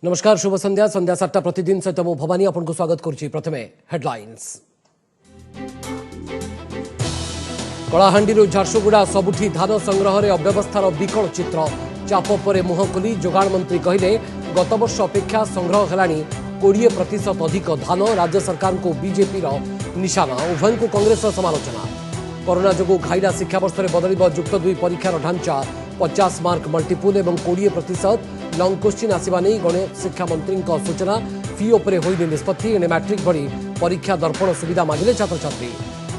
नमस्कार शुभ संध्या संध्या 7टा प्रतिदिन सहित मु भवानी आपको स्वागत करुच्ची। प्रथमे हेडलाइंस। कलाहांडी झारसुगुड़ा सबुठी धान संग्रह में अव्यवस्थार विकल चित्र। चाप पर मुह खोली जोगाण मंत्री कहले गत वर्ष अपेक्षा संग्रह हेलानी 20% अधिक धान। राज्य सरकार को बीजेपी निशाना। उभय को कांग्रेस समालोचना। कोरोना जो घाइला शिक्षा वर्ष में बदल जुक्त 2 परीक्षार ढांचा 50 मार्क मल्टीपुल और 20% लंग क्वेश्चन आसवा नहीं गणेश शिक्षा मंत्री सूचना। फी उपरे होइने निष्पत्ति। एने मैट्रिक भरी परीक्षा दर्पण सुविधा मागिले छात्र छात्री।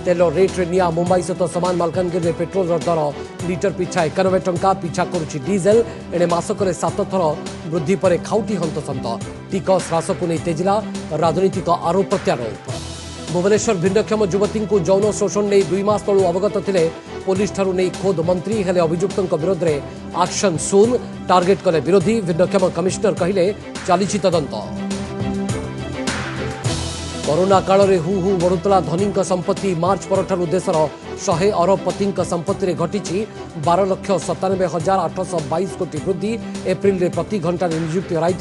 तेल रेट रे निया मुंबई सहित समान मालकानगिरी में पेट्रोल दर लिटर पिछा 91 टंका पिछा करुच्ची डीजेल। एने मासक 7 थर वृद्धि पर खाउटी हंतसंत। टिकस ह्रास को नहीं तेजिला राजनीतिक आरोप प्रत्यारोप। भुवनेश्वर भिन्नक्षम युवती को यौन शोषण नहीं 2 मास तलू अवगत थे पुलिस ठारू नहीं खोद मंत्री। हेले अभियुक्तों विरोध में एक्शन शून। टार्गेट कले विरोधी। भिन्नक्षम कमिश्नर कहले चली तदंत। कोरोना काल में हु हु बढ़ुला धनी संपत्ति। मार्च पर देशर 100 अरबपति संपत्ति में घटी 12,97,822 कोटी वृद्धि। एप्रिल में प्रति घंटा नियुक्ति हराई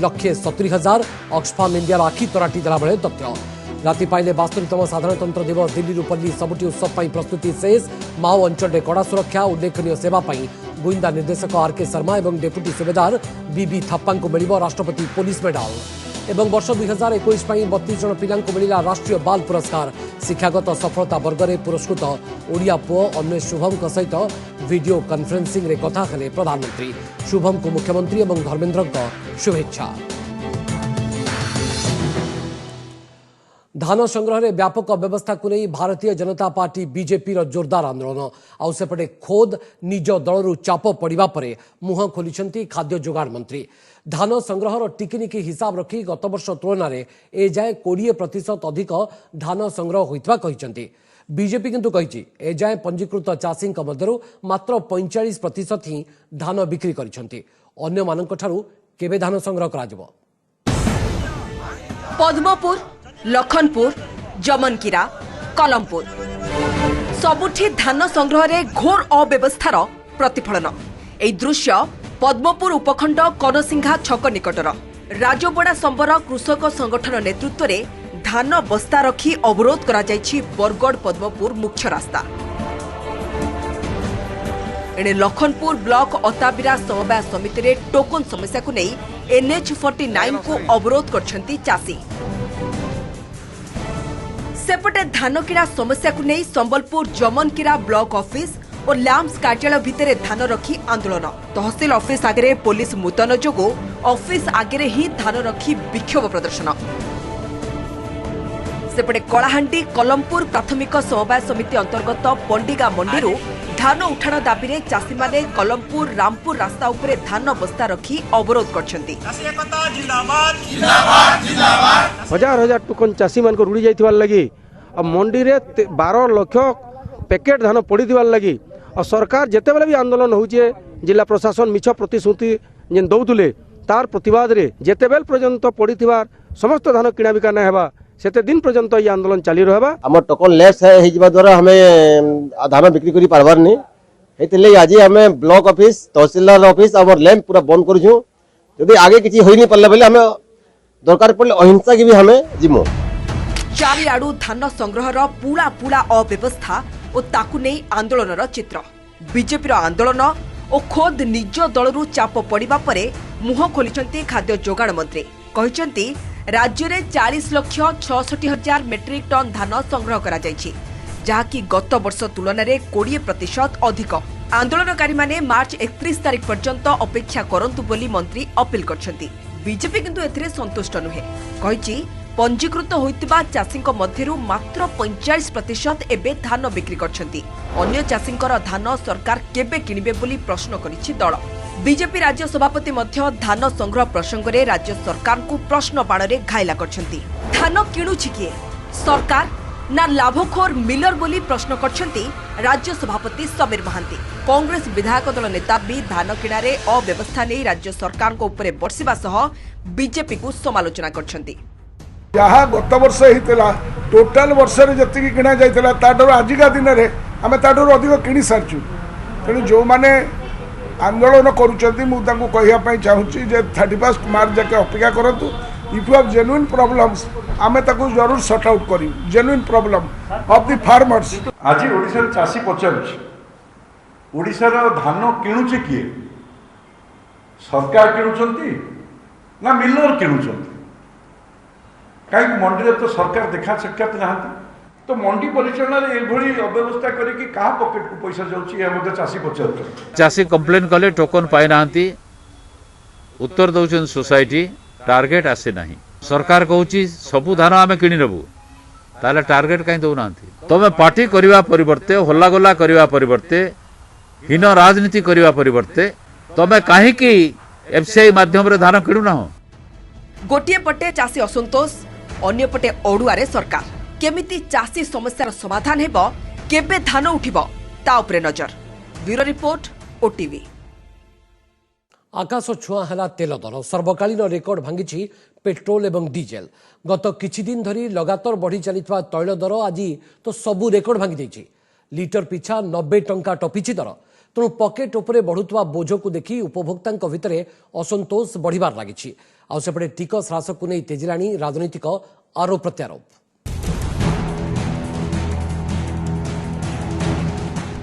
1,70,000। ऑक्सफाम इंडिया आखि तराटी देला बेले तथ्य। राति पाइले 72तम साधारणतंत्र दिवस। दिल्ली पल्ली सबुठी उत्सव पर प्रस्तुति शेष। माओ अंचल में कड़ा सुरक्षा। उल्लेखनीय सेवा पर गुइंदा निर्देशक आरके शर्मा और डेप्यूटी सुबेदार बीबी थाप्पा को मिल राष्ट्रपति पुलिस मेडल। एवं वर्ष 2021 32 जन पिला मिला राष्ट्रीय बाल पुरस्कार। शिक्षागत सफलता वर्ग में पुरस्कृत ओडिया पुओ अन्य शुभम सहित वीडियो कॉन्फ्रेंसिंग रे कथा हेले प्रधानमंत्री। शुभम को मुख्यमंत्री और धर्मेन्द्र शुभेच्छा। धान संग्रह में व्यापक व्यवस्था को नहीं भारतीय जनता पार्टी बीजेपी जोरदार आंदोलन। आउसेपटे खोद निज दलरू चाप पड़ा पर मुह खोली खाद्य जोगाण मंत्री। धान संग्रहर टिकिनिकी हिसाब रखी गत वर्ष तुलन में एजाए 20% अधिक धान संग्रह होता कहते। बीजेपी किंतु कही एजाए पंजीकृत चाषी मध्य मात्र 45% ही धान बिक्री करछंती। अन्य मानक ठारू केबे धान संग्रह करा। पद्मपुर, लखनपुर, जमनकीरा, कलमपुर सबुठी धान संग्रह रे घोर अव्यवस्थार प्रतिफलन। एई दृश्य पद्मपुर उपखंड कनसिंघा छक निकटर। राजबड़ा संबर कृषक संगठन नेतृत्व में धान बस्ता रखी अवरोध करा जायछि बरगड़ पद्मपुर मुख्य रास्ता। एने लखनपुर ब्लॉक अताबिरा समवाय समिति रे टोकन समस्या को नहीं NH49 को अवरोध करछंती चाषी। सेपटे धान किड़ा समस्या को नहीं संबलपुर जमनकीरा ब्लॉक ऑफिस और लैम्स कार्यालय भितर धान रखी आंदोलन। तहसील ऑफिस आगे पुलिस मुतयन जोगु ऑफिस आगे ही धान रखी विक्षोभ प्रदर्शन। सेपटे कलाहांडी कलमपुर प्राथमिक समवाय समिति अंतर्गत पंडिगा मंडी धान उठाण दाबी में चाषी माने कलमपुर रामपुर रास्ता उपरे धान बस्ता रखी अवरोध करछंती। हजार हजार टोकन चाषी मान को रुड़ी जाइथिबार लगी और मंडी रे 12 लाख पैकेट धान पड़ी दिवार लगी और सरकार जेते बेले भी आंदोलन होउचे जिला प्रशासन मिछ प्रतिश्रुति जेन दउतुले तार प्रतिवाद रे जेते बेल पर्यंत पड़ीथिबार समस्त धान किना बिका ना हेबा सेते दिन पर्यंत ये आंदोलन चाली रहबा। हमर टोकन लेस है हिजबा द्वारा हमें धान बिक्री करी पारबार नहीं हेतिले आज हमें ब्लॉक ऑफिस तहसीलदार ऑफिस और लैंप पूरा बंद करछु। यदि आगे किछि होई नहीं पल्ला बेले हमें दरकार पड़ले अहिंसा की भी हमें जिमो। चारिआडू धान संग्रहर पूरा पूरा अव्यवस्था और ताकू नहीं आंदोलन चित्र। बीजेपी आंदोलन और खोद निज दलरू चाप पड़ा पर मुह खोली खाद्य जोगाण मंत्री। कहते राज्य में 40,66,000 मेट्रिक टन धान संग्रह करा जायछि, जहाँकि गत वर्ष तुलन में 20% अधिक। आंदोलनकारी माने मार्च 31 तारिख पर्यंत अपेक्षा करंतु बोली मंत्री अपील करछंती। बीजेपी किंतु एथिरे संतुष्ट नुहे। कहिछि पंजीकृत होइतिबा चाषीक मध्यरु मात्र 45% एबे धान बिक्री करछंती। अन्य चाषींकर धान सरकार केबे किनिबे बोली प्रश्न करिछि दल। बीजेपी राज्य सभापति मध्य धान संग्रह प्रसंग में राज्य सरकार को प्रश्न बाण रे घायला करछंती। धान किणुछि किए सरकार ना लाभखोर मिलर बोली प्रश्न करछंती राज्य सभापति समीर महांती। कांग्रेस विधायक दल नेता भी धान किणारे अव्यवस्था नहीं राज्य सरकार को ऊपर बर्षिबा सह बीजेपी को समालोचना करछंती। जहाँ गत वर्ष होता टोटाल वर्ष जी किणा जाता आजिका दिन में आम ताठू अधिक किणी सारी तेणु जो मैंने आंदोलन करूँ चाहूँगी 31 मार्च जाके अपेक्षा करूँ if you have genuine problems आमे ताकू जरूर सॉर्ट आउट करी genuine problem of the farmers. आज ओडिशा चाषी पचारुछि ओडिशार धान किणुछि किए सरकार किणुछंती ना मिलर किणुछंती कहीं मंडी तो सरकार देखा साक्षात नहांती तो मंडी परिचालन एभली अव्यवस्था करिकि कहा पॉकेट को पैसा जाउछि या मते चाषी पचार चाषी कंप्लेन कले टोकन पाई नांती उत्तर दउछन सोसाइटी टार्गेट आसे नाही सरकार कहूची सबु धान आमे किनि नबु ताले टार्गेट कहीं दउ नांती तमे पार्टी करिवा परिवर्ते हल्ला गल्ला करिवा परिवर्ते हीन राजनीति करिवा परिवर्ते तमे काहे कि एफसीआई माध्यम रे धान किणु ना हो। गोटिए पटे चाषी असंतोष अन्य पटे ओडुआरे सरकार केमिति चाषी समस्यार समाधान हेबो केबे धान उठिबो ता उपरे नजर। Bureau report OTV. आकाश छुआ है तेल दर सर्वकालीन रेकर्ड भांगी पेट्रोल एवं डीजेल गत किछि दिन धरी लगातार बढ़ी चली तैल दर आज तो सबू रेकर्ड भांगी लिटर पिछा 90 टंका टपिछि दर तेणु पकेट उपरे बढ़ुवा बोझ को देखि उपभोक्ता भितर असंतोष बढ़िबार लागिछि। आउ सेपटे टिकस ह्रास को नहीं तेजिलाणी राजनीतिक आरोप प्रत्यारोप।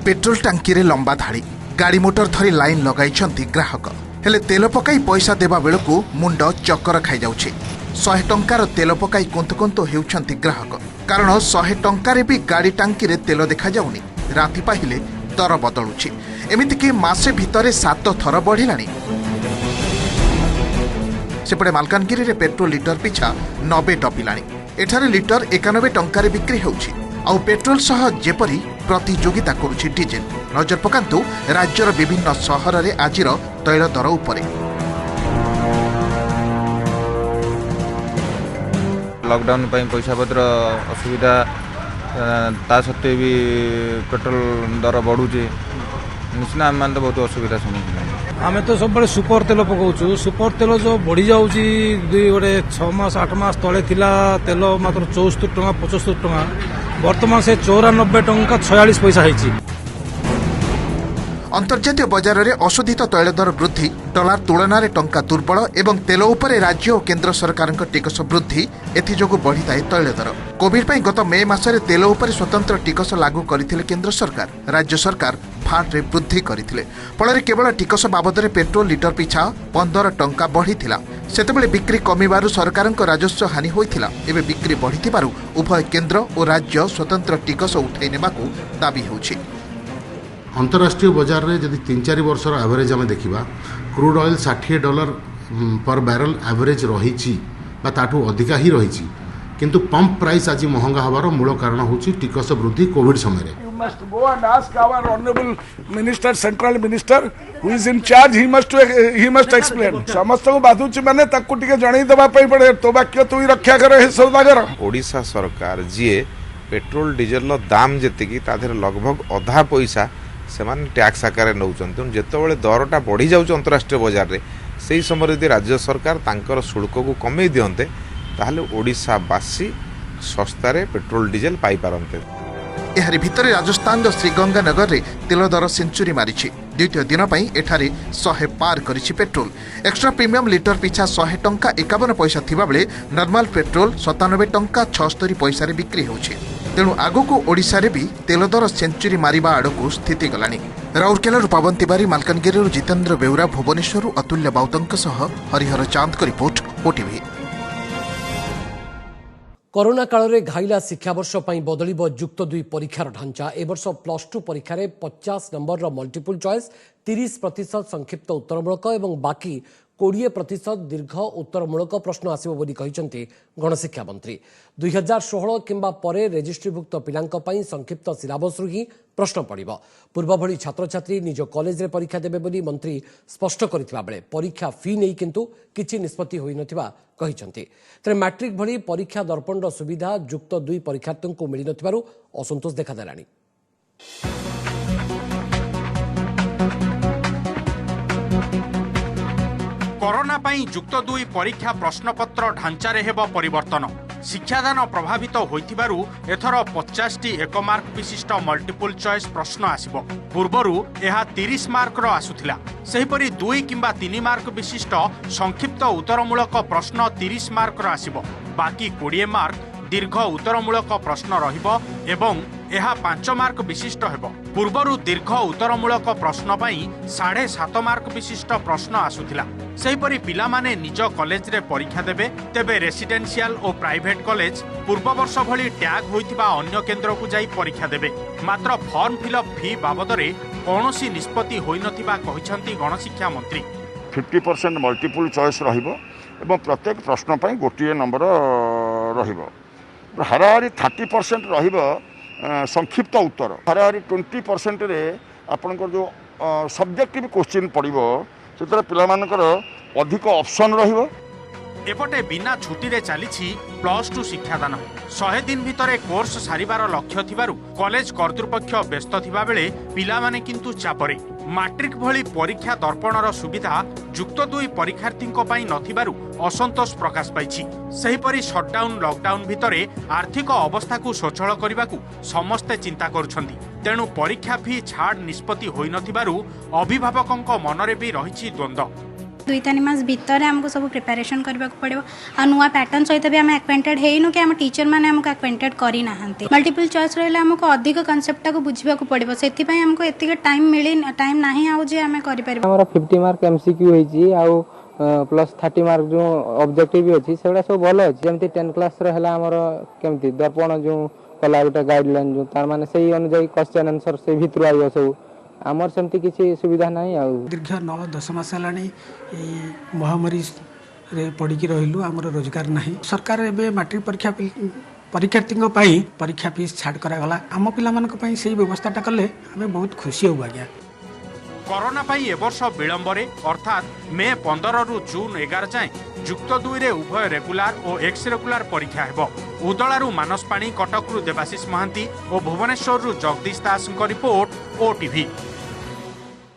पेट्रोल टांकी रे लंबा धाड़ी गाड़ी मोटर धरी लाइन लगाई ग्राहक हेले तेल पकाई पैसा देवा बेलू मुंड चक्कर खाई जाउछि। 100 टंकार तेल पकाई कुंत कुंत हेउछंती ग्राहक कारण 100 टंकार भी गाड़ी टांकी रे तेल देखा जाउनी राति पाहिले दर बदलुछि एमिति कि मासे भितरे 7 थर बढ़िलानी। सेपटे मालकानगिरी रे पेट्रोल लिटर पिछा 90 टपिलानी एठारे लिटर 91 टंकार बिक्री हेउछि आउ पेट्रोल सह जेपरी प्रतियोगिता करुछि डीजेल। नजर पकांतु राज्यर विभिन्न सहर रे आजिर तैल दर उपरे। लॉकडाउन पई पैसा पत्र असुविधा ता सत्वे भी पेट्रोल दर बढ़ुचे निश्चित आम मान तो बहुत असुविधा सम्मुखीन आम तो सब सुपर तेल पकाउछु सुपर तेल जो बढ़ी जाउची गोटे 6 मास 8 मास तले थिला तेल मात्र 74 टंका 75 टंका वर्तमान से 94 टंका 46 पैसा है। अंतर्जातीय बजार में अशोधित तैल दर वृद्धि डॉलर तुलन में टंका दुर्बल एवं तेल उपरे राज्य और केंद्र सरकार टिकस वृद्धि एथिजोगु बढ़िଥାଏ तैल दर। कोविड पई गत मे मासरे तेल उपरे स्वतंत्र टिकस लागू करथिले केंद्र सरकार राज्य सरकार फाट रे वृद्धि करथिले फल केवल टिकस बाबद पेट्रोल लिटर पिछा 15 टंका बढ़िथिला सेतेबेले बिक्री कमिबारु सरकारक राजस्व हानि होइथिला एबे बिक्री बढ़िथिबारु उभय केंद्र और राज्य स्वतंत्र टिकस उठाई नेबाकू दाबी होछि। अंतरराष्ट्रीय बजार में जदि 3-4 वर्षर एवरेज आम देखा क्रूड ऑयल $60 पर बैरल एवरेज रही ताठू अधिका ही रही किंतु पंप प्राइस आज महंगा हबार मूल कारण होची टिकस वृद्धि कोविड समय। You must go and ask our honorable minister, central minister, who is in charge. He must explain. समस्त को बाधुची माने ताकू टिके जणाई देबा पई पड़े तो बाक्य तू रक्षा करे हे सौदागर। ओडिशा सरकार जी पेट्रोल डीजल दाम जेतिकी ताधर लगभग अधा पैसा सेमान टैक्स आकार नौचन जेतबेले दरटा बढ़ी जाउछ अंतरराष्ट्रीय बजार रे सेही समय यदि राज्य सरकार तांकर शुल्क को कमे दियंते ताहले ओडिशावासी सस्तारे पेट्रोल डीजल पाई पारंते। एहारि भितरे राजस्थान श्रीगंगानगर रे तेल दर सेंचुरी मारिछि। द्वितीय दिन पई एठारे 100 पार करिछि पेट्रोल। एक्स्ट्रा प्रीमियम लिटर पिछा 100 टंका 51 पैसा थिबा बेले नॉर्मल पेट्रोल 97 टंका 76 पैसा रे बिक्री होछि। तेणु आगको ओडिशा रे भी तेल दर सेंचुरी मारिबा आड़को स्थिति गलानी। राउरकेला पावन तिवारी मालकानगिरी जितेंद्र बेउरा भुवनेश्वर अतुल्य बाउतंक सह हरिहर चांद को रिपोर्ट ओटीवी। कोरोना काल में घाइला शिक्षावर्ष पर बदल जुक्त 2 परीक्षार ढांचा ए वर्ष +2 परीक्षा 50 नंबर मल्टीपल चॉइस 30% संक्षिप्त उत्तरमूलक और बाकी 20% दीर्घ उत्तरमूलक प्रश्न आसिबो बोली कहिसंती गणशिक्षा मंत्री। 2016 किंबा परे रेजिस्ट्रीभुक्त पिलांक पई संक्षिप्त सिलेबस ही प्रश्न पड़िबो। पूर्व भली छात्र छात्री निज कॉलेज रे परीक्षा देबे बोली मंत्री स्पष्ट करथिबा बेले परीक्षा फी नै किंतु किछि निष्पत्ति होई नथिबा कहिसंती। तरे मैट्रिक भली परीक्षा दर्पण सुविधा जुक्त 2 परीक्षार्थी को मिली नथिबारु असंतोष देखा देलानी। कोरोना पई जुक्त 2 परीक्षा प्रश्नपत्र ढांचारे हेब परिवर्तन। शिक्षादान प्रभावित होइथिबारु एथर 50टी 1 मार्क विशिष्ट मल्टीपल चॉइस प्रश्न आसिबो। पूर्वरु एहा 30 मार्क रो आसुथिला। सेहिपरि 2 किंबा 3 मार्क विशिष्ट संक्षिप्त उत्तरमूलक प्रश्न 30 मार्क रो आसिबो। बाकी 20 मार्क दीर्घ उत्तरमूलक प्रश्न रहिबो एवं एहा 5 मार्क विशिष्ट हेबो। पूर्वरु दीर्घ उत्तरमूलक प्रश्न पई 7.5 मार्क विशिष्ट प्रश्न आसुथिला। सेहिपरि पिलामाने निज कॉलेज रे परीक्षा देबे। तेबे रेसिडेंशियल और प्राइवेट कॉलेज पूर्व वर्ष भली टैग होइतिबा अन्य केंद्र को जाई परीक्षा देबे। मात्र फॉर्म फिलअप फी बाबदरे कौनसी निष्पत्ति होई नथिबा कहिसंती गणशिक्षा मंत्री। 50% मल्टीपल चॉइस रहिबो एवं प्रत्येक प्रश्न पई गोटिए नंबर रहिबो। हाराहारी 30% रहिबो संक्षिप्त उत्तर। हाराहारी 20% रे आपनकर जो सब्जेक्टिव क्वेश्चन पड़िबो सेतरा पिलामानकर अधिक ऑप्शन रहिबो। एपटे बिना छुट्टी रे चलीछि +2 शिक्षादान। 100 दिन भितरे कोर्स सारिबार लक्ष्य थिबारु कॉलेज कर्तृपक्ष व्यस्त थिबा बेले पिलामाने किंतु चापरे। मैट्रिक भली परीक्षा दर्पणर सुविधा युक्त 2 परीक्षार्थींको पई नथिबारु असंतोष प्रकाश पाइछि। सेहिपरि शटडाउन लॉकडाउन भितरे आर्थिक अवस्था को सचल करबाकू समस्ते चिंता करुछंती। तेणु परीक्षा फी छाड़ निष्पत्ति होई नथिबारु अभिभावकंको मनरे भी रहिछि द्वंद्व। 2-3 मास भितर आमको सब प्रिपरेशन करबा को पड़ो आ नुआ पैटर्न सहित भी आम एक्वेंटेड हेइनु कि आम टीचर माने हमको एक्वेंटेड करी नाहंती। मल्टीपल चॉइस रहले हमको अधिक कांसेप्ट को बुझिबा को पड़ो। सेति पई हमको एतिके टाइम नाही आउ जे आमे करि परबो। हमर 50 मार्क एमसीक्यू होईची आ प्लस 30 मार्क जो ऑब्जेक्टिव भी अछि सेडा सब भलो अछि। जेमति 10 क्लास रे हला हमर केमति दर्पण जो कला गोटा गाइडलाइन जो तार माने सेही अनुसार क्वेश्चन आंसर से भितर आइयो सब आमर सेमती किसी सुविधा नहीं। आ दीर्घ 9-10 मास हेलानी महामारी रे पड़िकी रहिलु आमर रोजगार नहीं। सरकार एबे मैट्रिक परीक्षार्थी परीक्षा फीस छाड़ करागला। आम पिला मानक पई सेही व्यवस्थाटा कले हमें बहुत खुशी हो आज्ञा। कोरोना पई ए वर्ष विलंबरे अर्थात मे 15 रु जून 11 जाए युक्त 2 रे उभय रेगुलार और एक्स रेगुलार परीक्षा हेबो। उदलारू मानस पाणी, कटकरू देवाशीष महांती और भुवनेश्वर रु जगदीश दासଙ୍କ रिपोर्ट ओटीवी।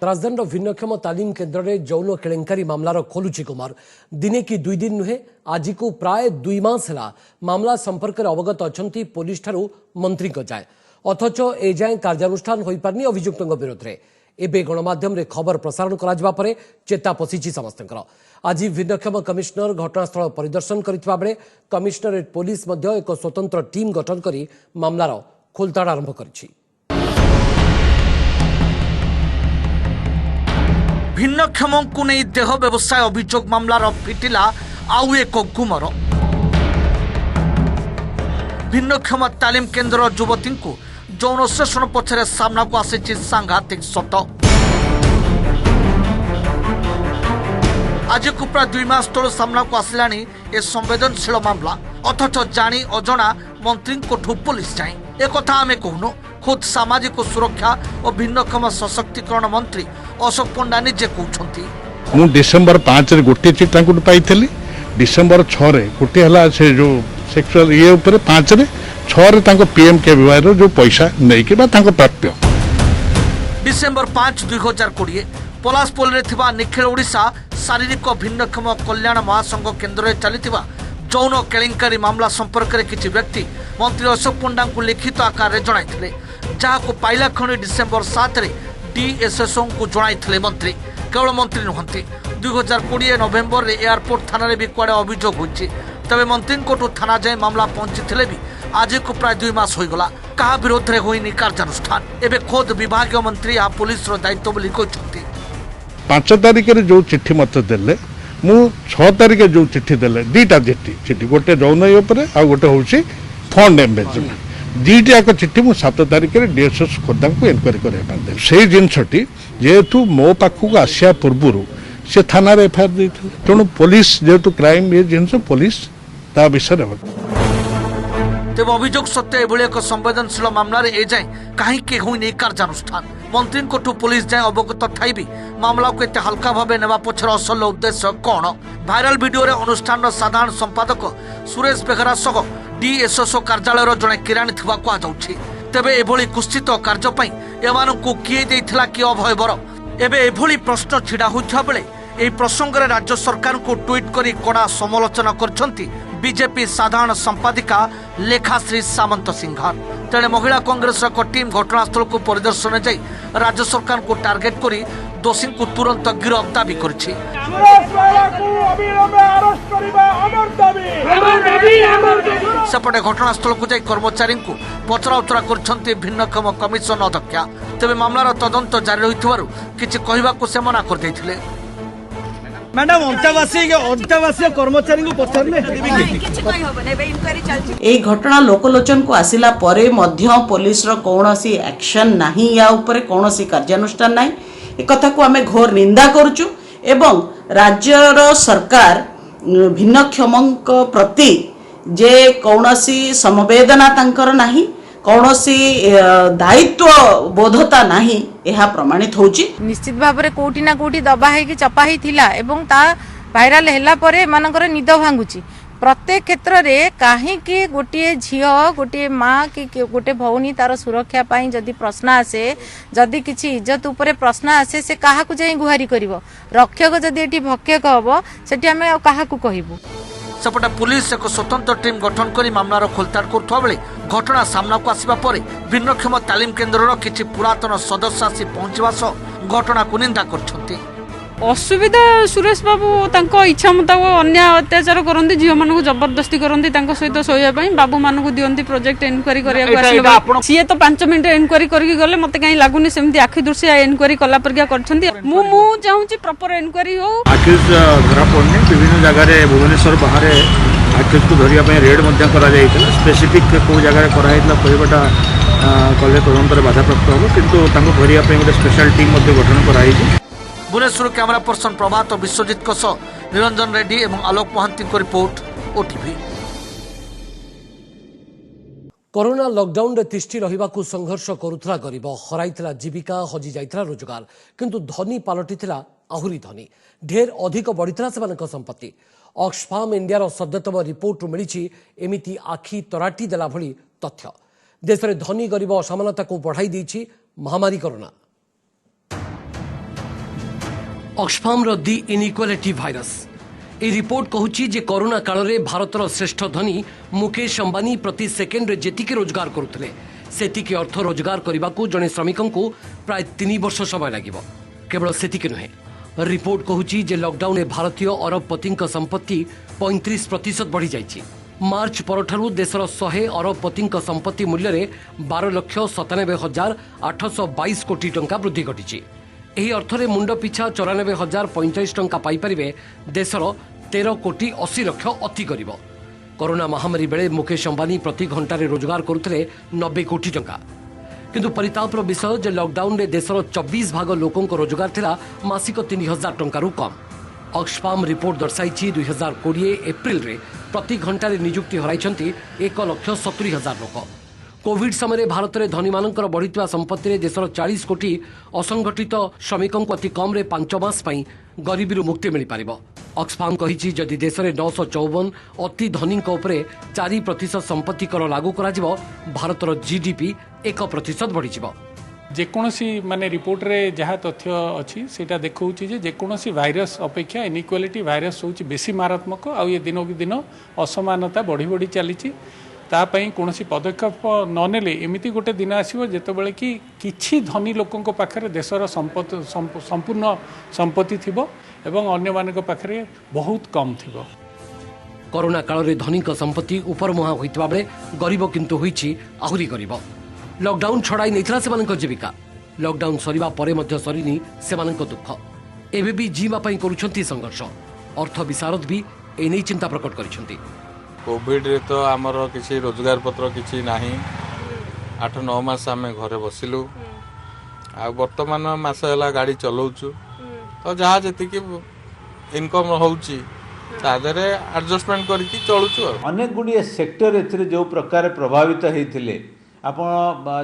राजधानी भिन्नक्षम तालीम केन्द्र में जौन केलेंकारी मामलार खोलुची कुमार दिने कि 2 दिन नुहे आज को प्राय 2 मास है मामला संपर्क में अवगत अच्छा पुलिस ठारू मंत्री जाए अथच एजाए कार्यानुष्ठान हो पारनी अभियुक्तों विरोध में। एबे गणमाध्यम रे खबर प्रसारण करा परे चेता पशिछि समस्तଙ୍କର। आज भिन्नक्षम कमिश्नर घटनास्थल परिदर्शन करथिबा बेले कमिश्नरेट पुलिस मध्य एक स्वतंत्र टीम गठन करी मामलार खोलताड़ आरंभ करिछि। भिन्नक्षमों को नहीं देह व्यवसाय अभियोग मामलार फिटिला आउ एक गुमर। भिन्नक्षम तालीम केन्द्र युवती को यौन शोषण पछरे सामना को आसी सांघातिक सत। आज को प्राय 2 मास तल सामना को आसलानी ए संवेदनशील मामला अथच जानी अजना मंत्री को पुलिस जाए एक आम कहूनु। खुद सामाजिक सुरक्षा और भिन्नक्षम सशक्तिकरण मंत्री अशोक पंडा निजे कहते मु डिसेंबर 5 रे गोटे चिठा पाई डिसेंबर 6 रे गोटे हला से जो सेक्सुअल ये ऊपर 5 रे 6 रे तांको पीएमकेवीवाई रो जो पैसा नहीं कि तांको प्राप्य। डिसेंबर 5 2020 पलासपोल रे थिबा निखिल ओडिशा शारीरिक भिन्नक्षम कल्याण महासंघ केन्द्र रे चलिथिबा जौन केलेंकारी मामला संपर्क में किसी व्यक्ति मंत्री अशोक पंडा को लिखित आकार में जणाइथिले जहां पाइला खणी डिसेंबर 7 रे डीएसएसओ को जणाइथिले मंत्री। केवल मंत्री नुहंती 2020 नवेम्बर रे एयरपोर्ट थाना रे भी कुआडे अभियोग होइछि। तबे मंत्री कोटू थाना जाए मामला पहुंचीथिले भी आज को प्राय 2 मास होइगला कहा विरोध रे होइनी कार्यानुष्ठान। एबे खोद विभागीय मंत्री आ पुलिस रो दायित्व बोली कहछथि। 5 तारिख रे जो चिट्ठी मत देले मु 6 तारिख जो चिट्ठी देले दीटा चिट्ठी गोटे जौन ऊपर आ गोटे होउछि फंड एम्बेजमेंट दीटा एक चिट्ठी मु 7 तारिख रे डीएसएस खोदा को एनक्वायरी करे पांदे सेही जिनछटी जेतु मो पाखु आसिया पूर्वरु से थाना रे एफआईआर देथि तेणु पुलिस जेतु क्राइम ये जिनस पुलिस ता विषय रे तेब अभियोग सत्य एभली एक संवेदनशील मामला ए जाए कहीं होनी कार्यानुष्ठान। मंत्री कोठू पुलिस जाए अवगत थाई भी मामला को एते हल्का भाव नेबा पछर असल उद्देश्य कौन? भाइराल वीडियो रे अनुष्ठान साधारण संपादक सुरेश बेहरा सह डीएसएसओ कार्यालय जड़े किराणी थिबा कहा जाउछि। तेबे एभली कुत्सित कार्य पई एमानकु किए देइथिला कि अभय बर? एबे एभली प्रश्न छिड़ा होइछा बेले एही प्रसंग रे राज्य सरकार को ट्वीट करी कड़ा समालोचना करछंती बीजेपी साधारण संपादिका लेखाश्री सामंत सिंघर। तेणे महिला कांग्रेस एक टीम घटनास्थल को परिदर्शन जाई राज्य सरकार को टार्गेट करी दोषी को तुरंत गिरफ्त दाबी करिछि। सेपटे घटनास्थल को जाई कर्मचारी को पचराउचरा करछन्ती भिन्नक्षम कमिशन अध्यक्षा। तेबे मामलार तदंत जारी रहिथिबारु किछि कहिबाकू से मना कर दैथिले। मैडम अंतावासी कर्मचारी को पचारले एई घटना लोकलोचन को आसिला परे मध्य पुलिस रो कोनोसी एक्शन नाही, या ऊपर कोनोसी कार्यानुष्ठान नाही। ए कथा को आमे घोर निंदा करूछु एवं राज्यर सरकार भिन्नक्षमक प्रति जे कौनसी समवेदना तांकर नाही, कौनसी दायित्व बोधता नाही, यह प्रमाणित होची। निश्चित भाव में कोटी ना कोटी दबा है चपा ही थिला एवं ता भाइराल हैला परे मानकर निद भांगुची। प्रत्येक क्षेत्र रे काहे कि गोटे झियो गोटे माँ कि गोटे भौनी तार सुरक्षा पाई जदि प्रश्न आसे, जदि किछि इज्जत उपरे प्रश्न आसे, से काहा को जाई गुहारी करिवो। रक्षक जदि एठी भक्षक हबो सेठी हमें काहा को कहिबो। सेपटे पुलिस एक स्वतंत्र टीम गठन कर मामलार खोलताड़ करुवा बेले घटना सामना को आसवा पर भिन्नक्षम तालीम केन्द्र किछि पुरातन सदस्य आसी पहुंचवा सह घटना को निंदा करछन्ती। असुविधा सुरेश बाबू तांको इच्छा मुताबिक अन्याय अत्याचार करती, झील मान जबरदस्ती करती सहित शोया बाबू मानक दिखती प्रोजेक्ट इनक्वारी करने सी तो 5 मिनट इनक्वारी करके गले मत कहीं लगुनि सेमती आखि दृश्य इनक्वारी कला परिका करछन्ती। मु चाहूची प्रॉपर इनक्वारी हो। आक्यूज धरा पड़ने विभिन्न जगह भुवनेश्वर बाहर आक्यूज को धरिया पे रेड मध्य करा जायतिला। स्पेसिफिक को जगह कराइतला कहबाटा कले तदंतर बाधाप्राप्त हो, किंतु तांको धरिया पे गोटे स्पेशल टीम मध्य गठन कराइछि। भुवनेश्वर कैमरा पर्सन प्रभात विश्वजित निरंजन रेड्डी एवं आलोक महांती को रिपोर्ट ओटीवी। कोरोना लॉकडाउन रे तिष्ठी रहिबाकू संघर्ष करुथला गरीब हराइतला जीविका हजि जाइतला रोजगार, किंतु धनी पालटिथिला आहुरी धनी। ढेर अधिक बढ़ितला सेमानक संपत्ति। ऑक्सफार्म इंडिया सद्यतम रिपोर्ट मिली एमिति आखि तराटी देला भली तथ्य। देश में धनी गरीब असमानता को बढ़ाई देछि महामारी corona. ऑक्सफार्म row the inequality virus A report कहूची J corona काल रे भारतर श्रेष्ठ धनी मुकेश अंबानी प्रति सेकेंड रे जेतिके रोजगार करुथले सेतिके अर्थ रोजगार करबाकू जने श्रमिकों को प्राय 3 वर्ष समय लागिबो। केवल सेतिके नुहे, रिपोर्ट कहूची जे लॉकडाउन में भारतीय अरबपति संपत्ति 35% बढ़ी जाइछि। मार्च परठारु देशर 100 अरबपति संपत्ति मूल्य रे 12,97,822 कोटी टंका वृद्धि घटी। एही अर्थरे मुंड पिछा 94,045 टंका पाइपारे देशर 13,80 लाख अति करिब। कोरोना महामारी बेले मुकेश अंबानी प्रति घंटारे रोजगार करुଥିଲେ 90 कोटी टंका, किंतु परितापर विषय जे लॉकडाउन रे देशर 24 भाग लोकों को रोजगार थिला मासिक 3,000 टंकारु कम। ऑक्सफार्म रिपोर्ट दर्शाई 2020 एप्रिल रे प्रति घंटारे नियुक्ति हराइछन्ती 1,70,000 लोक। कोविड समय भारत में धनी मानकर बढ़िया संपत्ति रे देशर 40 कोटी असंगठित श्रमिकों को अति कम रे 5 मास पई गरीबी मुक्ति मिल पार। ऑक्सफार्म कही जदि देश में 954 अति धनी 4% संपत्ति कर लागू करा भारतर जीडीपी 1% बढ़ीजिवो। जेकोसी माने रिपोर्ट रे जहाँ तथ्य अच्छी सेटा देखौछि जे जेकोसी वायरस अपेक्षा इनइक्वालिटी वायरस होछि बेसी मारात्मक आ ये दिन को दिन असमानता बढ़ी बढ़ी चली। तापाई कौनसी पदक्षेप ननेले एमिति गोटे दिन आसो जितेबाला कि किछि धनी लोकों पाखरे देशर संपूर्ण संपत्ति थिबो एवं अन्य मानक पाखरे बहुत कम थिबो। कोरोना काल रे धनी संपत्ति उपरमुहा होइतबा बेले गरीब किंतु होइछि आहुरी गरीब। लॉकडाउन छड़ाई नैथिला सेमानक जीविका। लॉकडाउन सरीबा परे मध्य सरीनी सेमानक दुख। एबे भी जीवा पई करूछंती संघर्ष। अर्थ विशारद भी एनै चिंता प्रकट करिसंती। कोविड रे तो आमर किसी रोजगार पत्र किसी नाही। 8-9 मास आम घरे बसिलु आ वर्तमान मास है गाड़ी चलाऊचु तो जहाँ जी इनकम होउची तादरे एडजस्टमेंट करके चलुचु। अनेक गुड़िए सेक्टर ए जो प्रकार प्रभावित होते आप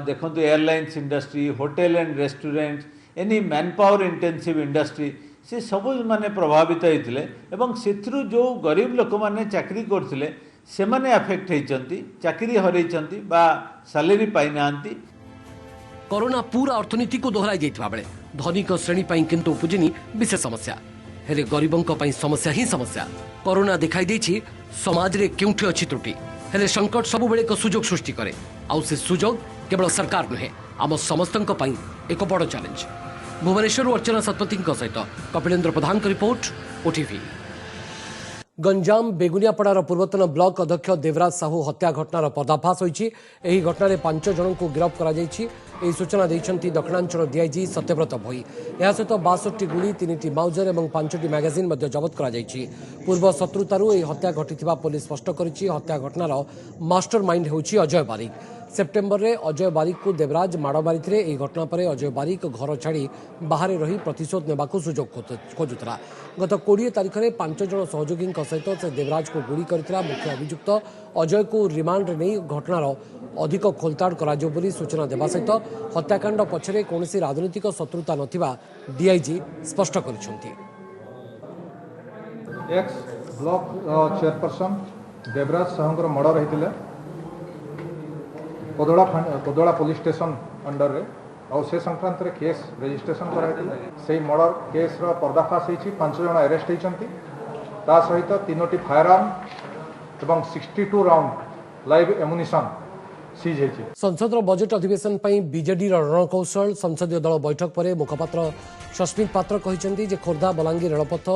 देखो airlines industry hotel and restaurant any man power intensive industry से सब माने प्रभावित होते जो गरीब लोक मैंने चाकरी करते से माने अफेक्ट होती चाकरी हरइचंती बा सैलरी पाई नांती। कोरोना पूरा अर्थनीति को दोहराई जाइतबा बेले धनिक श्रेणी पई किंतु उपजिनी विशेष समस्या हेले गरीबों पई समस्या ही समस्या। कोरोना दिखाई देछि समाज रे केउठी अछि त्रुटि हेले संकट सब बेले को सुजोग सृष्टि करे आउ से सुजोग केवल सरकार नुहे आम समस्तक पई एक बड़ चैलेंज। भुवनेश्वर अर्चना सतपथी सहित कपिलेन्द्र प्रधान का रिपोर्ट ओटीवी। गंजाम बेगुनियापड़ार पूर्वतन ब्लॉक अध्यक्ष देवराज साहू हत्या घटनार पर्दाफाश होईछि। एही घटनारे 5 जन को गिरफ्त करा जायछि। एही सूचना दैछन्ति दक्षिणांचल डीआईजी सत्यव्रत भोई। एहा सहित 62 गुली 3टी माउजर एवं 5टी मैगजीन मध्य जबत करा जायछि। पूर्व शत्रुतारू एही हत्या घटिथिबा पुलिस स्पष्ट करिछि। हत्या घटनार मास्टरमाइंड होईछि अजय बारिक। सेप्टेम्बर में अजय बारिक को देवराज माड़ मारी यह घटना पर अजय बारिक घर छाड़ी बाहर रही प्रतिशोध नेबाक सुजोग खोजुला। गत 20 तारिख में 5 जन सहयोगी सहित से देवराज को गुड़ी करथिला। मुख्य अभियुक्त अजय को रिमांड नहीं घटनार अधिक खोलताड़ कर सूचना देवा सहित हत्याकांड पछरे कौनसी राजनीतिक शत्रुता नथिबा डीआईजी स्पष्ट करिसेंति। एक्स ब्लॉक चेयरपर्सन देवराज साहूर मर्डर होता कोदोला पुलिस स्टेशन अंडर रे और से संक्रांत रे केस रजिस्ट्रेशन कराइथिले। से मर्डर केस रो पर्दाफाश होईछि। 5 जन अरेस्ट होइछन्ति। ता सहित 3टी फायर आर्म एवं 62 राउंड लाइव एमुनिशन सीज होइछि। संसद बजेट अधिवेशन पर बीजेडी रणकौशल संसदीय दल बैठक पर मुखपात्र सस्मित पात्र कहते जे खोर्धा बलांगीर रेलपथ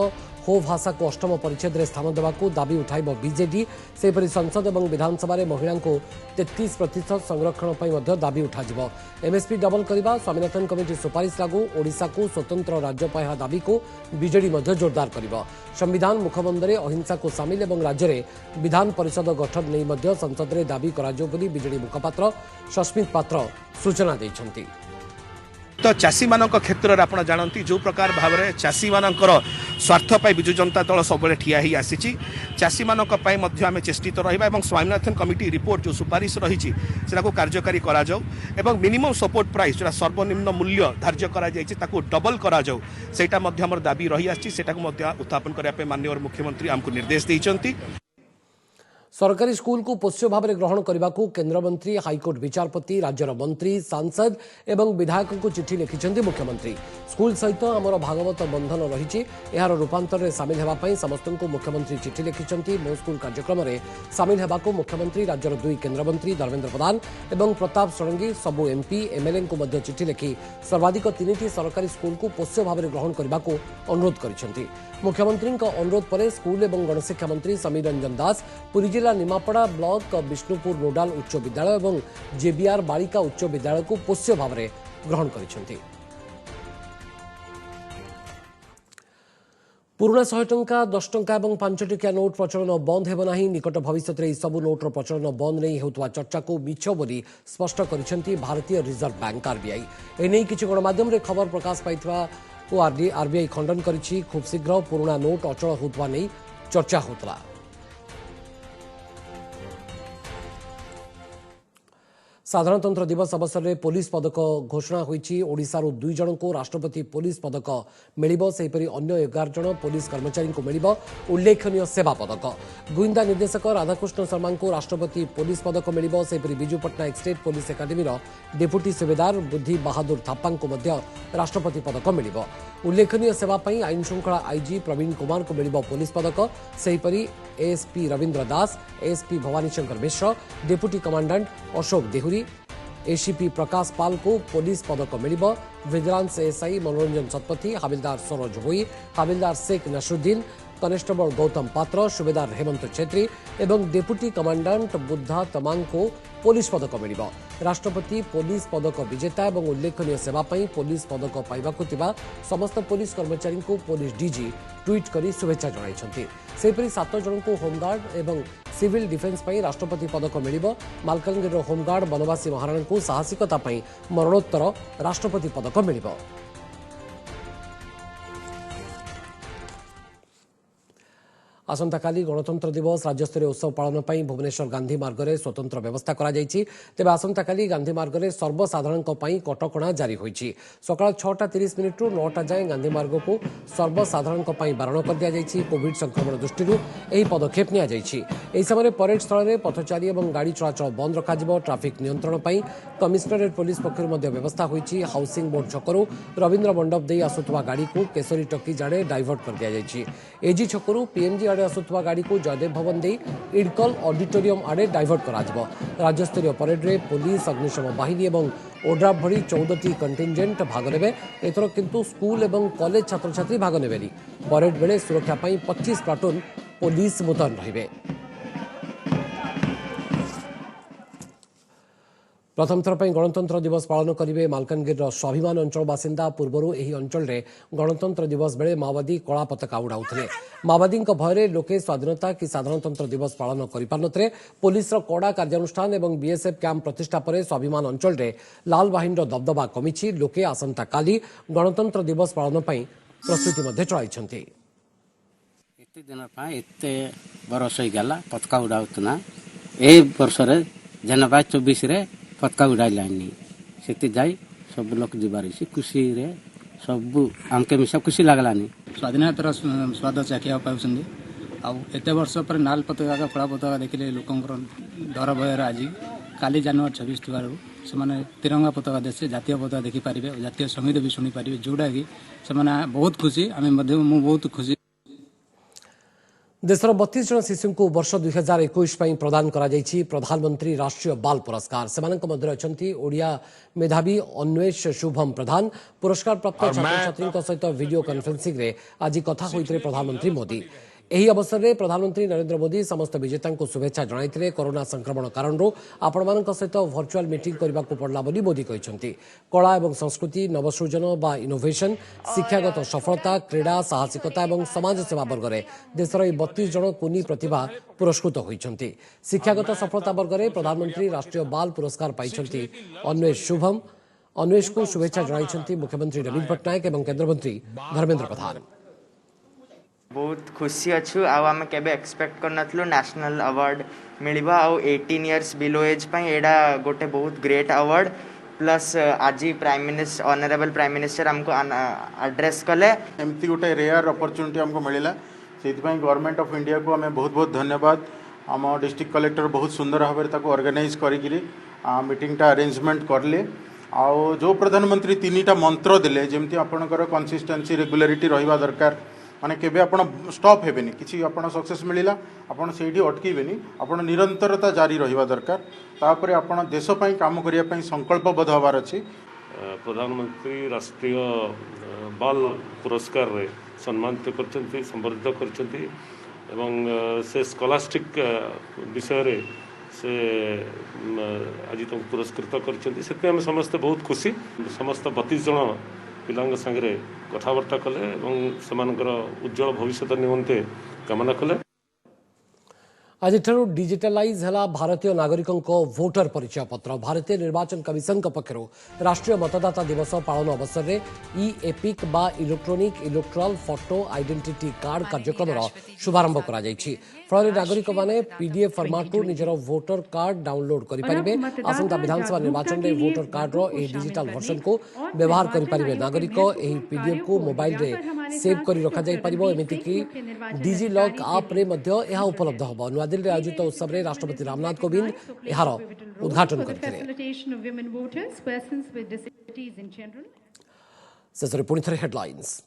हो भाषा को अष्टम परिच्छेद में स्थान देवाक दाबी उठाइब बीजेडी। सेपरि संसद और विधानसभा महिला को 33% संरक्षण पर दाबी उठाଯିब। एमएसपी डबल करने स्वामीनाथन कमिटी सुपारिश लागू ओडिशा को स्वतंत्र राज्य पाइबा दाबी को बीजेडी जोरदार करिब। संविधान मुखबंधरे अहिंसा को सामिल और राज्य में विधान परिषद गठन नहीं संसद में दाबी कराजिब बोली बीजेडी मुखपात्र सस्मित पात्र सूचना दैछन्ति। तो चाषी मान क्षेत्र में आप जानती जो प्रकार भाव में चाषी मान स्वार्थ पाई विजु जनता दल सब ठिया ही आसी। चाषी मान आम चेष्टित रहा। स्वामीनाथन कमिटी रिपोर्ट जो सुपारिश रही कार्यकारी करा मिनिमम सपोर्ट प्राइस जो सर्वनिम्न मूल्य धार्य करा डबल करा सेटा दाबी रही आसी। उत्थापन करने माननीय मुख्यमंत्री आमको निर्देश देइछन्ति। सरकारी स्कूल को पोष्य भाव में ग्रहण करने को केन्द्रमंत्री हाइकोर्ट विचारपति राज्यर मंत्री सांसद एवं विधायक को चिठी लिखिं मुख्यमंत्री। स्कूल सहित आमर भागवत बंधन रही यार रूपांतर में सामिल होगापी समस्त को मुख्यमंत्री चिठी लिखिं। मो स्कूल कार्यक्रम में सामिल होगा मुख्यमंत्री राज्यर 2 केन्द्रमंत्री धर्मेन्द्र प्रधान और प्रताप षडंगी सबू एमपी एमएलए को चिठी लिखि सर्वाधिक 3टी सरकारी स्कूल को पोष्य भाव में ग्रहण करने को अनुरोध कर मुख्यमंत्री अनुरोध पर स्कूल और गणशिक्षा मंत्री समीर रंजन दास पुरी जिला निमापड़ा ब्लॉक विष्णुपुर नोडाल उच्च विद्यालय और जेबीआर बालिका उच्च विद्यालय को पोष्य भाव में ग्रहण करिसेंति। पुराना 100 टंका 10 टंका और 5 टंकिया नोट प्रचलन बंद हेब नाही। निकट भविष्य में सबु नोटर प्रचलन बंद नहीं होता चर्चा को मिछ बोली स्पष्ट करिसेंति भारतीय रिजर्व बैंक आरबीआई। एने किछि गणमाध्यम रे खबर प्रकाश पाइथिबा को आरबीआई खंडन करिछि। खूब शीघ्र पुराना नोट अचल होता नहीं चर्चा होता। साधारणतंत्र दिवस अवसर में पुलिस पदक घोषणा होईछि। ओडिशारू 2 जन को राष्ट्रपति पुलिस पदक मिलिबो। सेहीपरि अन्य 11 जन पुलिस कर्मचारी को मिलिबो उल्लेखनीय सेवा पदक। गुइंदा निर्देशक राधाकृष्ण शर्मा को राष्ट्रपति पुलिस पदक मिलिबो। सेहीपरि Biju Patnaik state police academy deputy subedar Buddhi Bahadur Thappa को मध्य राष्ट्रपति पदक मिलिबो। उल्लेखनीय सेवा पई आईन श्रृंखला आईजी प्रवीण कुमार को मिलिबो पुलिस पदक। सेहीपरि ASP Rabindra Das ASP Bhabani Shankar Mishra deputy commandant Ashok Dehury ACP Prakash Pal को पुलिस पदक मिलिबो। Vigilance ASI Manoranjan Satpathy havildar Saroj Bhoi havildar Sheikh Nasruddin constable Gautam Patra subedar Hemant Chhetri एवं डेप्यूटी कमांडेंट बुद्धा तमांग को पुलिस पदक मिलिबो। राष्ट्रपति पुलिस पदक विजेता और उल्लेखनीय सेवा पई पुलिस पदक पाइबाकु थिबा समस्त पुलिस कर्मचारी को पुलिस डीजी ट्वीट करी शुभेच्छा जणाइछन्ति। सेपरि 7 जन को होमगार्ड एवं सिविल डिफेन्स पई राष्ट्रपति पदक मिलिबो। मालकानगिरी होमगार्ड बनवासी महाराणा को साहसिकता पई मरणोत्तर राष्ट्रपति पदक मिलिबो। आसंताकाली गणतंत्र दिवस राज्यस्तरीय उत्सव पालन पर भुवनेश्वर गांधी मार्ग में स्वतंत्र व्यवस्था करा जायछि। तेबे आसंताकाली गांधी मार्ग में सर्वसाधारण कटकणा जारी होईछि। सकाळ 6:30 रु 9 जाए गांधी मार्ग को सर्वसाधारण बारण कर दिया जायछि। कोविड संक्रमण दृष्टि एही पदक्षेप निया जायछि। एही समय परेड स्थल में पथचारी और गाड़ी चलाचल बंद रखाजिबो। ट्राफिक नियंत्रण पर कमिशनरेट पुलिस पक्षर मध्य व्यवस्था होईछि। हाउसिंग बोर्ड छकरू रविंद्र मंडप दे आसुथवा गाड़ी को केसरी टकी जाड़े डाइवर्ट कर दिया जायछि। एजी छकरू पीएमजी आड़े आसुवा गाड़ी को जयदेव भवन दे इडकल ऑडिटोरियम आड़े डाइवर्ट करा राज्यस्तरीय परेड रे पुलिस अग्निशम बाहिनी और ओड्राफ भली 14टी कंटिजेंट भाग ने एथर किंतु स्कूल और कॉलेज छात्र छात्री भाग ने परेड बेले सुरक्षा 25 प्लाटून पुलिस मुतयन रहिबे। प्रथम थर पर गणतंत्र दिवस पालन करेंगे मालकानगिर स्वाभिमान अंचल बासिंदा। पूर्वर यह अंचल में गणतंत्र दिवस बेले माओवादी कला पताका उड़ाऊले। माओवादी भय लोके स्वाधीनता कि साधारणतंत्र दिवस पालन कर पुलिस कड़ा कार्यानुष्ठान और बीएसएफ कैंप प्रतिष्ठा पर स्वाभिमान अंचल में लाल बाहिनी दबदबा कमी। लोके आसंता काली गणतंत्र दिवस पालन प्रस्तुति चलाई। एत बरस गला पताका उड़ाऊना ए वर्ष जनवरी 24 पताका उड़ाइलानी से जाई सब लोग जीवार खुशी रे सब आमके मिसा खुशी लगलानी स्वाधीनतार स्वाद चाखिया पाउछन एत वर्ष पर नाल पताका कला पताका देखिले लोकंकर डर भयर आज काली जनवरी 26 थिबारु से तिरंगा पताका देशे जातीय पताका देखि पारिबे जातीय संगीत भी शुणी पारिबे जोड़ा कि से बहुत खुशी आम बहुत खुशी। देशर 32 जन शिशु को वर्ष 2021 प्रदान करा प्रधानमंत्री राष्ट्रीय बाल पुरस्कार। सेमानक मध्य अछंती ओडिया मेधावी अन्वेष शुभम प्रधान। पुरस्कार प्राप्त छात्र छात्री सहित वीडियो कॉन्फ्रेंसिंग रे आज कथा होइतरे प्रधानमंत्री मोदी। एही अवसर में प्रधानमंत्री नरेंद्र मोदी समस्त विजेता को शुभेच्छा जणाइथिले। कोरोना संक्रमण कारण आपण मानक सहित वर्चुअल मीटिंग करबा को पड़ला बोली मोदी कहिसंती। कला एवं संस्कृति नवसृजन बा इनोवेशन शिक्षागत सफलता क्रीड़ा साहसिकता और समाज सेवा वर्ग में देशर 32 जन कुनी प्रतिभा पुरस्कृत होइछंती। शिक्षागत सफलता वर्ग में प्रधानमंत्री राष्ट्रीय बाल पुरस्कार पाइछंती अन्वेष शुभम। अन्वेष को शुभेच्छा जणाइछंती मुख्यमंत्री नवीन पट्टनायक और केंद्र मंत्री धर्मेंद्र प्रधान। बहुत खुशी अच्छु आम के एक्सपेक्ट करनथलु नेशनल अवार्ड मिलबा आ 18 इयर्स बिलो एज पई एडा गोटे बहुत ग्रेट अवार्ड प्लस आज prime minister honourable prime minister हमको एड्रेस कले एमती गोटे रेयर अपॉर्चुनिटी हमको मिलला से गवर्नमेंट ऑफ इंडिया को हमें बहुत बहुत धन्यवाद। आम डिस्ट्रिक्ट कलेक्टर बहुत सुंदर भाव में ऑर्गेनाइज करी मीटिंगटा अरेंजमेंट करले आ जो प्रधानमंत्री 3टा मंत्र देले जमती आपनकर कंसिस्टेंसी रेगुलारिटी रहिबा दरकार माने केबे आपण स्टॉप हेबेनी किछि आपण सक्सेस मिलिला आपण सेठी अटकीबेनी आपण निरंतरता जारी रहिबा दरकार तापरे आपण देश पई काम करिया पई संकल्पबद्ध होबार अछि। प्रधानमंत्री राष्ट्रीय बाल पुरस्कार रे सम्मानित करछन्ती संबर्धित करछन्ती एवं से स्कॉलास्टिक विषय रे से आज तो पुरस्कृत करछन्ती से हम समस्त बहुत खुशी समस्त 32 जन पिलांग संगे कथबार्ता कले उज्जवल भविष्य निमंते कामना कले। आज डिजिटालाइज है भारतीय नागरिकों वोटर परिचय पत्र। भारतीय निर्वाचन कमिशन पक्षर राष्ट्रीय मतदाता दिवस पालन अवसर में ई एपिक बा electronic electoral photo identity card कार्यक्रम शुभारंभ कर फल नागरिक माने पीडीएफ फॉर्मेट निजर वोटर कार्ड डाउनलोड करेंगे। आसंता विधानसभा निर्वाचन में वोटर कार्ड डिजिटल वर्जन को व्यवहार करेंगे। नागरिक यह पीडीएफ को मोबाइल रे सेव कर रखा एमतीक डिजी लॉक आप उपलब्ध होगा। नूआदिल्ली आयोजित उत्सव में राष्ट्रपति रामनाथ कोविंद यार उद्घाटन करते। शेष पुणी थे हेडलाइंस।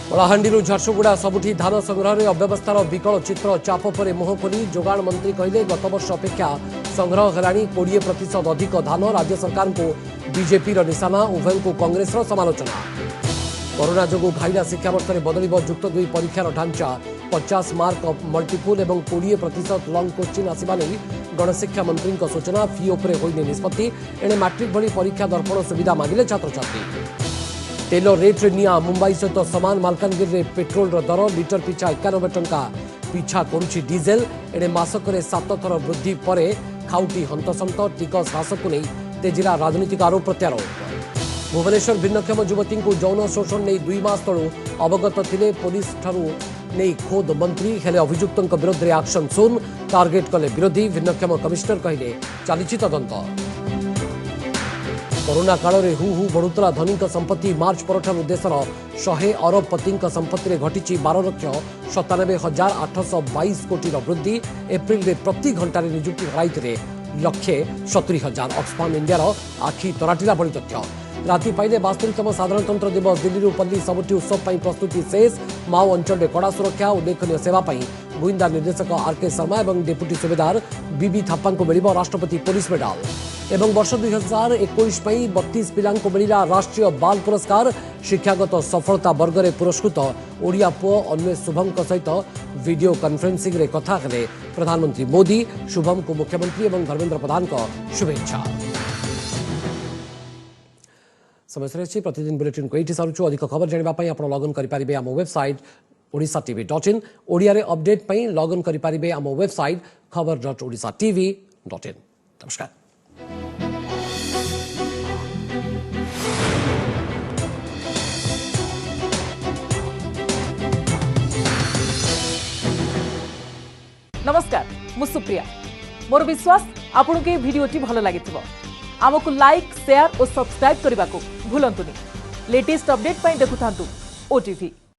कलाहांडी झारसुगुड़ा सबुठी धान संग्रह में अव्यवस्थार विकल चित्र। चाप पर मुह खोली जोगाण मंत्री कहले गत वर्ष अपेक्षा संग्रह हेलाणी 20% अधिक धान। राज्य सरकार को बीजेपी निशाना। उभय को कांग्रेस समालोचना। कोरोना जोगु घाइला शिक्षा वर्ष में बदल जुक्त 2 परीक्षार ढांचा। 50 मार्क मल्टीपुल और 20% लंग क्वेश्चन आसवा नहीं गणशिक्षा मंत्री सूचना। फी उपर होइने निष्पत्ति। एणे मैट्रिक भली परीक्षा दर्पण सुविधा मांगिले छात्र छात्री। तेल रेट निया मुंबई सहित समान। मालकानगिर में पेट्रोल दर लिटर पिछा 91 टंका पिछा करुछि डीजेल। एणे मासक 7 थर वृद्धि पर खाउटी हंतसंत। टिकस ह्रास को नहीं तेजिला राजनीतिक आरोप प्रत्यारोप। भुवनेश्वर भिन्नक्षम युवती को यौन शोषण नहीं 2 मास तलू अवगत थिले पुलिस ठारू नहीं खोद मंत्री। हेले अभियुक्तों विरोध में एक्शन शून। टार्गेट कले विरोधी। भिन्नक्षम कमिश्नर कहले चली तदंत। कोरोना काल में हु हु बढ़ुतला धनी संपत्ति। मार्च पर देशर 100 अरबपति संपत्ति में घटी 12,97,822 कोटी वृद्धि। एप्रिल में प्रति घंटे निजुक्ति हराई 1,70,000। ऑक्सफाम इंडिया आखि तराटिला भली तथ्य। राति पाइले 72तम साधारणतंत्र दिवस दिल्ली पल्ली सबुठी उत्सव पर प्रस्तुति शेष माओ अंचल कड़ा सुरक्षा उल्लेखनीय सेवा गुइंदा निर्देशक आरके शर्मा और डेपुटी सुबेदार बीबी थाप्पा को मिल राष्ट्रपति पुलिस मेडल एवं वर्ष 2021 32 पिला मिला राष्ट्रीय बाल पुरस्कार शिक्षागत सफलता वर्ग में पुरस्कृत ओडिया पुओ अन्वेष शुभम सहित वीडियो कॉन्फ्रेंसिंग रे कथा हेले प्रधानमंत्री मोदी शुभम को मुख्यमंत्री और धर्मेंद्र प्रधान को शुभेच्छा। समय प्रतिदिन बुलेटिन को ये सारूँ अधिक खबर जानापी आप लगइन करेंगे आम वेबसाइट orisatv.in ओडिया रे अपडेट पई लगइन करेंगे आम वेबसाइट खबर.orisatv.in। नमस्कार। नमस्कार मु सुप्रिया मोर विश्वास आपन के वीडियोटी भल लगी आमको लाइक शेयर और सब्सक्राइब करने को भूलंतुनि लेटेस्ट अपडेट देखुथांतु ओटीवी।